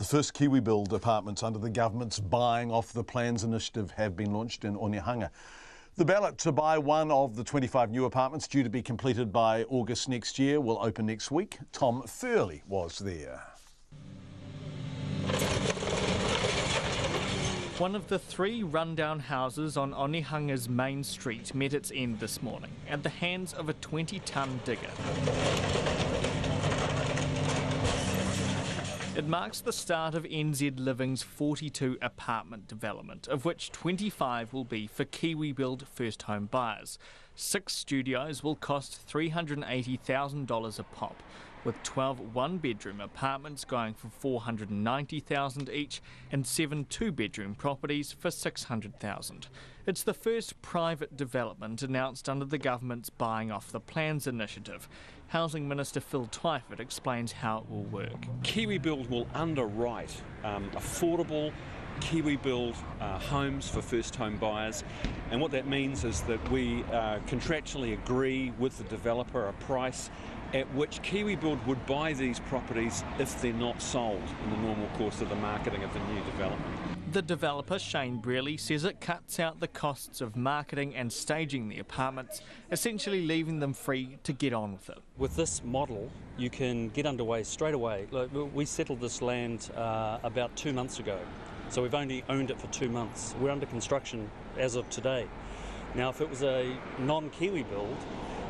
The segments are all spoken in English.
The first KiwiBuild apartments under the government's Buying Off the Plans initiative have been launched in Onehunga. The ballot to buy one of the 25 new apartments due to be completed by August next year will open next week. Tom Furley was there. One of the three rundown houses on Onehunga's main street met its end this morning at the hands of a 20-tonne digger. It marks the start of NZ Living's 42 apartment development, of which 25 will be for KiwiBuild first home buyers. 6 studios will cost $380,000 a pop, with 12 one-bedroom apartments going for $490,000 each and 7 two-bedroom properties for $600,000. It's the first private development announced under the government's Buying Off the Plans initiative. Housing Minister Phil Twyford explains how it will work. KiwiBuild will underwrite affordable KiwiBuild homes for first home buyers, and what that means is that we contractually agree with the developer a price at which KiwiBuild would buy these properties if they're not sold in the normal course of the marketing of the new development. The developer, Shane Brearley, says it cuts out the costs of marketing and staging the apartments, essentially leaving them free to get on with it. With this model, you can get underway straight away. We settled this land about 2 months ago, so we've only owned it for 2 months. We're under construction as of today. Now, if it was a non-Kiwi build,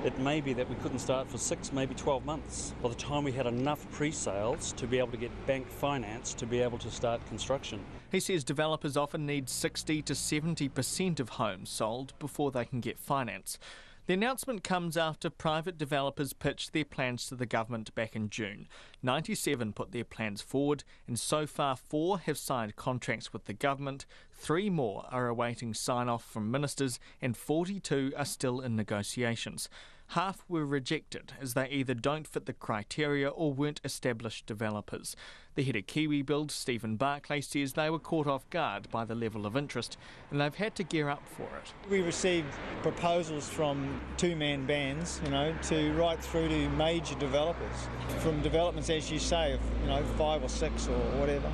it may be that we couldn't start for 6, maybe 12 months. By the time we had enough pre-sales to be able to get bank finance to be able to start construction. He says developers often need 60 to 70% of homes sold before they can get finance. The announcement comes after private developers pitched their plans to the government back in June. 97 put their plans forward, and so far 4 have signed contracts with the government, 3 more are awaiting sign-off from ministers, and 42 are still in negotiations. Half were rejected as they either don't fit the criteria or weren't established developers. The head of KiwiBuild, Stephen Barclay, says they were caught off guard by the level of interest and they've had to gear up for it. We received proposals from two-man bands, to right through to major developers, from developments, as you say, of 5 or 6 or whatever,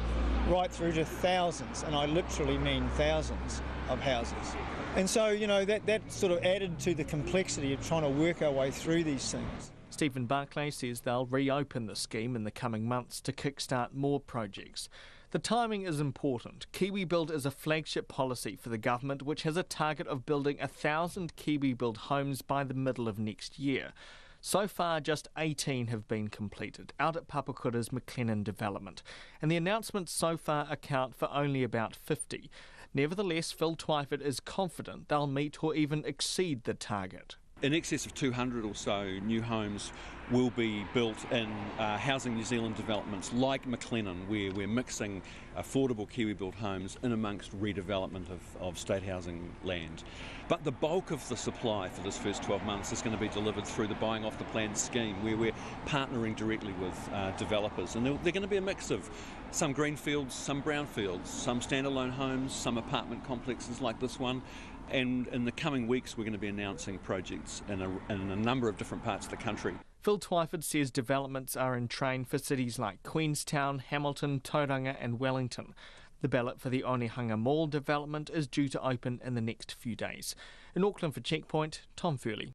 right through to thousands, and I literally mean thousands of houses. And so, that sort of added to the complexity of trying to work our way through these things. Stephen Barclay says they'll reopen the scheme in the coming months to kickstart more projects. The timing is important. KiwiBuild is a flagship policy for the government, which has a target of building 1,000 KiwiBuild homes by the middle of next year. So far, just 18 have been completed, out at Papakura's McLennan development, and the announcements so far account for only about 50. Nevertheless, Phil Twyford is confident they'll meet or even exceed the target. In excess of 200 or so new homes will be built in Housing New Zealand developments like McLennan, where we're mixing affordable KiwiBuild homes in amongst redevelopment of state housing land. But the bulk of the supply for this first 12 months is going to be delivered through the Buying Off the Plans scheme, where we're partnering directly with developers. And they're going to be a mix of some greenfields, some brownfields, some standalone homes, some apartment complexes like this one. And in the coming weeks, we're going to be announcing projects in a number of different parts of the country. Phil Twyford says developments are in train for cities like Queenstown, Hamilton, Tauranga and Wellington. The ballot for the Onehunga Mall development is due to open in the next few days. In Auckland for Checkpoint, Tom Furley.